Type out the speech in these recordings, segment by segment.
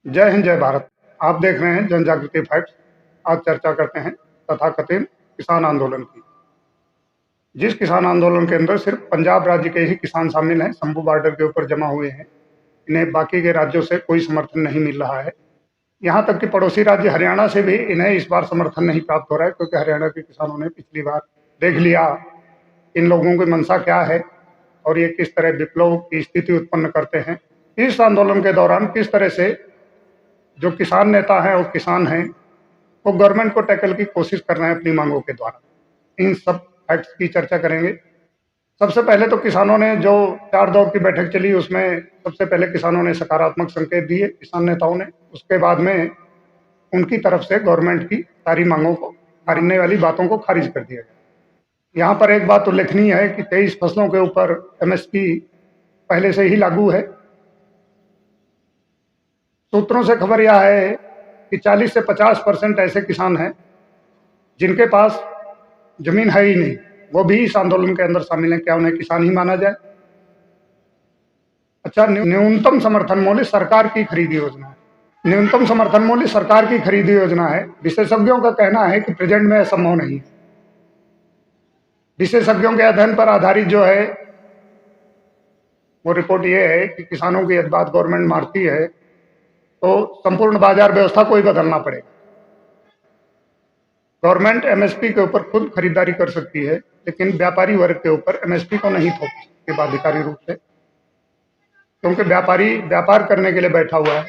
जय हिंद जय भारत। आप देख रहे हैं जन जागृति फैक्ट्स। आज चर्चा करते हैं तथाकथित किसान आंदोलन की। जिस किसान आंदोलन के अंदर सिर्फ पंजाब राज्य के ही किसान शामिल हैं, शंभू बॉर्डर के ऊपर जमा हुए हैं। इन्हें बाकी के राज्यों से कोई समर्थन नहीं मिल रहा है। यहाँ तक कि पड़ोसी राज्य हरियाणा से भी इन्हें इस बार समर्थन नहीं प्राप्त हो रहा है, क्योंकि हरियाणा के किसानों ने पिछली बार देख लिया इन लोगों की मंशा क्या है और ये किस तरह विप्लव की स्थिति उत्पन्न करते हैं। इस आंदोलन के दौरान किस तरह से जो किसान नेता हैं और किसान हैं वो गवर्नमेंट को टैकल की कोशिश कर रहे हैं अपनी मांगों के द्वारा, इन सब फैक्ट्स की चर्चा करेंगे। सबसे पहले तो किसानों ने जो 4 दौर की बैठक चली, उसमें सबसे पहले किसानों ने सकारात्मक संकेत दिए किसान नेताओं ने। उसके बाद में उनकी तरफ से गवर्नमेंट की सारी मांगों को, करने वाली बातों को खारिज कर दिया गया। यहाँ पर एक बात उल्लेखनीय है कि 23 फसलों के ऊपर एमएसपी पहले से ही लागू है। सूत्रों से खबर यह है कि 40 से 50% ऐसे किसान हैं जिनके पास जमीन है ही नहीं, वो भी इस आंदोलन के अंदर शामिल हैं। क्या उन्हें किसान ही माना जाए? अच्छा, न्यूनतम समर्थन मूल्य सरकार की खरीदी योजना है। न्यूनतम समर्थन मूल्य सरकार की खरीदी योजना है। विशेषज्ञों का कहना है कि प्रेजेंट में असंभव नहीं है। विशेषज्ञों के अध्ययन पर आधारित जो है वो रिपोर्ट ये है कि किसानों की यदि बात गवर्नमेंट मारती है तो संपूर्ण बाजार व्यवस्था को ही बदलना पड़ेगा। गवर्नमेंट एमएसपी के ऊपर खुद खरीदारी कर सकती है, लेकिन व्यापारी वर्ग के ऊपर एमएसपी को नहीं थोप सकती बाध्यकारी रूप से, क्योंकि व्यापारी व्यापार करने के लिए बैठा हुआ है,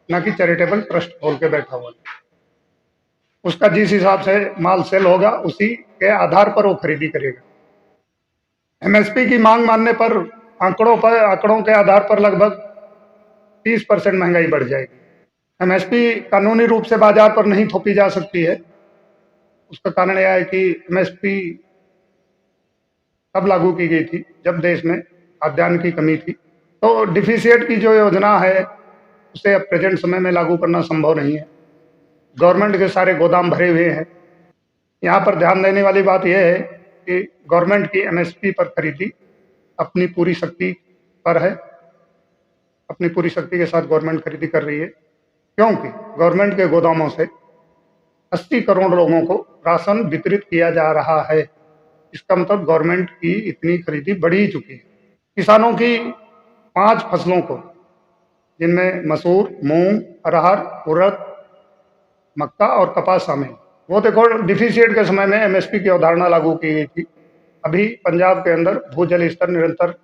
न कि चैरिटेबल ट्रस्ट खोल के बैठा हुआ है। उसका जिस हिसाब से माल सेल होगा उसी के आधार पर वो खरीदी करेगा। एमएसपी की मांग मानने पर आंकड़ों के आधार पर लगभग 30% महंगाई बढ़ जाएगी। एमएसपी कानूनी रूप से बाजार पर नहीं थोपी जा सकती है। उसका कारण यह है कि एमएसपी तब लागू की गई थी जब देश में खाद्यान्न की कमी थी। तो डिफिसिट की जो योजना है उसे अब प्रेजेंट समय में लागू करना संभव नहीं है। गवर्नमेंट के सारे गोदाम भरे हुए हैं। यहाँ पर ध्यान देने वाली बात यह है कि गवर्नमेंट की एमएसपी पर खरीदी अपनी पूरी शक्ति पर है। अपनी पूरी शक्ति के साथ गवर्नमेंट खरीदी कर रही है, क्योंकि गवर्नमेंट के गोदामों से 80 करोड़ लोगों को राशन वितरित किया जा रहा है। इसका मतलब गवर्नमेंट की इतनी खरीदी बढ़ ही चुकी है। किसानों की 5 फसलों को, जिनमें मसूर, मूंग, अरहर, उड़द, मक्का और कपास शामिल, वो देखो डिफिसिट के समय में एमएसपी की अवधारणा लागू की गई थी। अभी पंजाब के अंदर भूजल स्तर निरंतर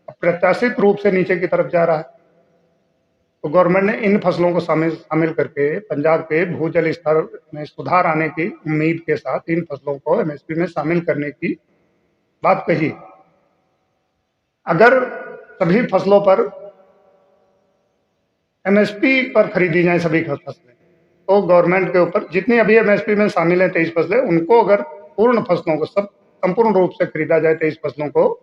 अप्रत्याशित रूप से नीचे की तरफ जा रहा है। तो गवर्नमेंट ने इन फसलों को शामिल करके पंजाब के भूजल स्तर में सुधार आने की उम्मीद के साथ इन फसलों को एमएसपी में शामिल करने की बात कही। अगर सभी फसलों पर एमएसपी पर खरीदी जाए सभी फसलें, तो गवर्नमेंट के ऊपर जितनी अभी एमएसपी में शामिल है 23 फसलें, उनको अगर पूर्ण फसलों को संपूर्ण रूप से खरीदा जाए 23 फसलों को,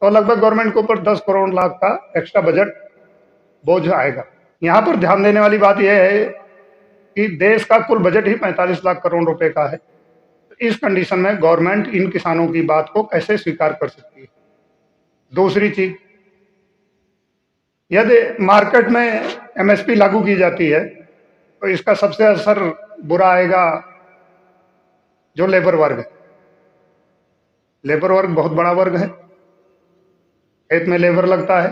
तो लगभग गवर्नमेंट के ऊपर 10 करोड़ लाख का एक्स्ट्रा बजट बोझ आएगा। यहाँ पर ध्यान देने वाली बात यह है कि देश का कुल बजट ही 45 लाख करोड़ रुपए का है। तो इस कंडीशन में गवर्नमेंट इन किसानों की बात को कैसे स्वीकार कर सकती है? दूसरी चीज, यदि मार्केट में एमएसपी लागू की जाती है तो इसका सबसे असर बुरा आएगा जो लेबर वर्ग है। लेबर वर्ग बहुत बड़ा वर्ग है। खेत में लेबर लगता है,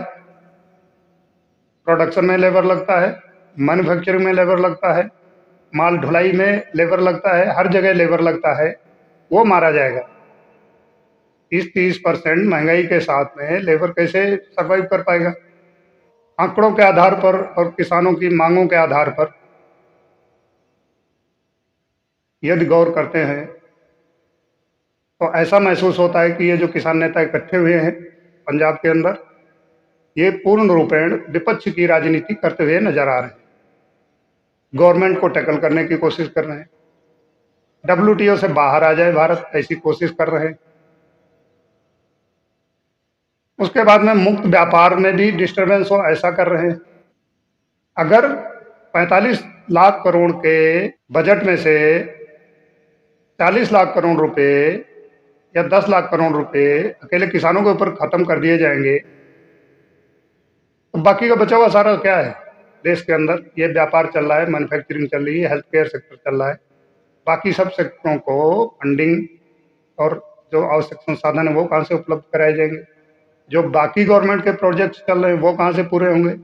प्रोडक्शन में लेबर लगता है, मैन्युफैक्चरिंग में लेबर लगता है, माल ढुलाई में लेबर लगता है, हर जगह लेबर लगता है। वो मारा जाएगा। इस 30% महंगाई के साथ में लेबर कैसे सरवाइव कर पाएगा? आंकड़ों के आधार पर और किसानों की मांगों के आधार पर यदि गौर करते हैं तो ऐसा महसूस होता है कि ये जो किसान नेता इकट्ठे हुए हैं पंजाब के अंदर, ये पूर्ण रूपेण विपक्ष की राजनीति करते हुए नजर आ रहे हैं। गवर्नमेंट को टैकल करने की कोशिश कर रहे हैं। डब्ल्यूटीओ से बाहर आ जाए भारत, ऐसी कोशिश कर रहे हैं। उसके बाद में मुक्त व्यापार में भी डिस्टरबेंस हो, ऐसा कर रहे हैं। अगर 45 लाख करोड़ के बजट में से 40 लाख करोड़ रुपए या 10 लाख करोड़ रुपए अकेले किसानों के ऊपर खत्म कर दिए जाएंगे, तो बाकी का बचा हुआ सारा क्या है? देश के अंदर ये व्यापार चल रहा है, मैन्युफैक्चरिंग चल रही है, हेल्थ केयर सेक्टर चल रहा है। बाकी सब सेक्टरों को फंडिंग और जो आवश्यक संसाधन है वो कहाँ से उपलब्ध कराए जाएंगे? जो बाकी गवर्नमेंट के प्रोजेक्ट्स चल रहे हैं वो कहाँ से पूरे होंगे?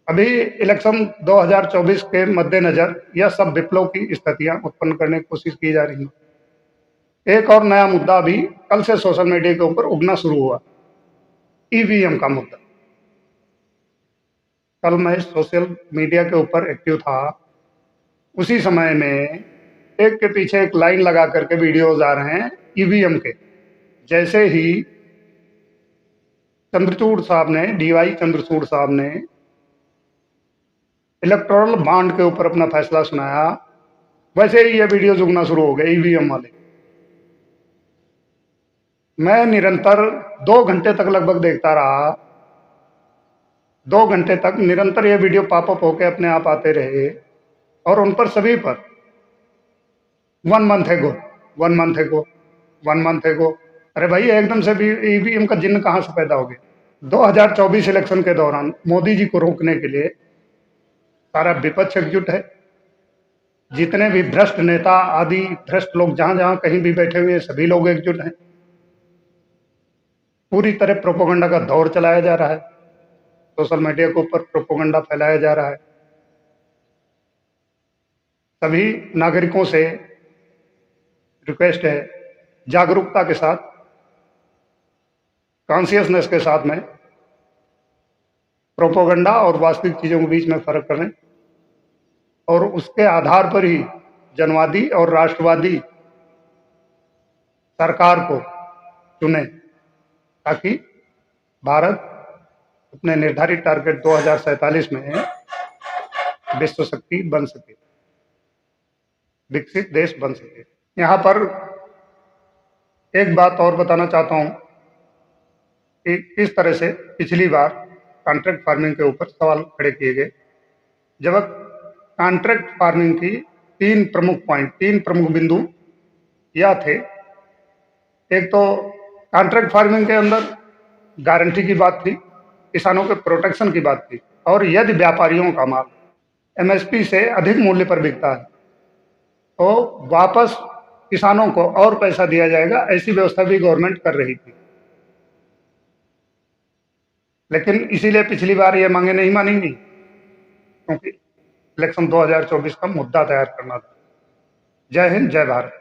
अभी इलेक्शन 2024 के मद्देनजर यह सब विप्लव की स्थितियां उत्पन्न करने की कोशिश की जा रही है। एक और नया मुद्दा अभी कल से सोशल मीडिया के ऊपर उगना शुरू हुआ, ईवीएम का मुद्दा। कल मैं सोशल मीडिया के ऊपर एक्टिव था, उसी समय में एक के पीछे एक लाइन लगा करके वीडियोज आ रहे हैं ईवीएम के। जैसे ही चंद्रचूड़ साहब ने, डीवाई चंद्रचूड़ साहब ने इलेक्टोरल बॉन्ड के ऊपर अपना फैसला सुनाया, वैसे ही ये वीडियो उगना शुरू हो गए ईवीएम वाले। मैं निरंतर 2 घंटे तक लगभग देखता रहा, 2 घंटे तक निरंतर ये वीडियो पॉपअप होके अपने आप आते रहे और उन पर सभी पर 1 मंथ एगो, 1 मंथ एगो, 1 मंथ एगो। अरे भाई, एकदम से भी ईवीएम का जिन्न कहाँ से पैदा हो गया? 2024 इलेक्शन के दौरान मोदी जी को रोकने के लिए सारा विपक्ष एकजुट है। जितने भी भ्रष्ट नेता आदि भ्रष्ट लोग जहां जहां कहीं भी बैठे हुए हैं, सभी लोग एकजुट हैं। पूरी तरह प्रोपोगंडा का दौर चलाया जा रहा है, सोशल मीडिया के ऊपर प्रोपोगंडा फैलाया जा रहा है। सभी नागरिकों से रिक्वेस्ट है, जागरूकता के साथ, कॉन्शियसनेस के साथ में प्रोपोगंडा और वास्तविक चीजों के बीच में फर्क करें और उसके आधार पर ही जनवादी और राष्ट्रवादी सरकार को चुने, ताकि भारत अपने निर्धारित टारगेट 2047 में विश्व शक्ति बन सके, विकसित देश बन सके। यहाँ पर एक बात और बताना चाहता हूँ कि किस तरह से पिछली बार कॉन्ट्रैक्ट फार्मिंग के ऊपर सवाल खड़े किए गए। जब कॉन्ट्रैक्ट फार्मिंग की 3 प्रमुख बिंदु यह थे। एक तो कॉन्ट्रैक्ट फार्मिंग के अंदर गारंटी की बात थी, किसानों के प्रोटेक्शन की बात थी, और यदि व्यापारियों का माल एमएसपी से अधिक मूल्य पर बिकता है तो वापस किसानों को और पैसा दिया जाएगा, ऐसी व्यवस्था भी गवर्नमेंट कर रही थी। लेकिन इसीलिए पिछली बार ये मांगे नहीं मानी गई, क्योंकि इलेक्शन 2024 का मुद्दा तैयार करना था। जय हिंद, जय भारत।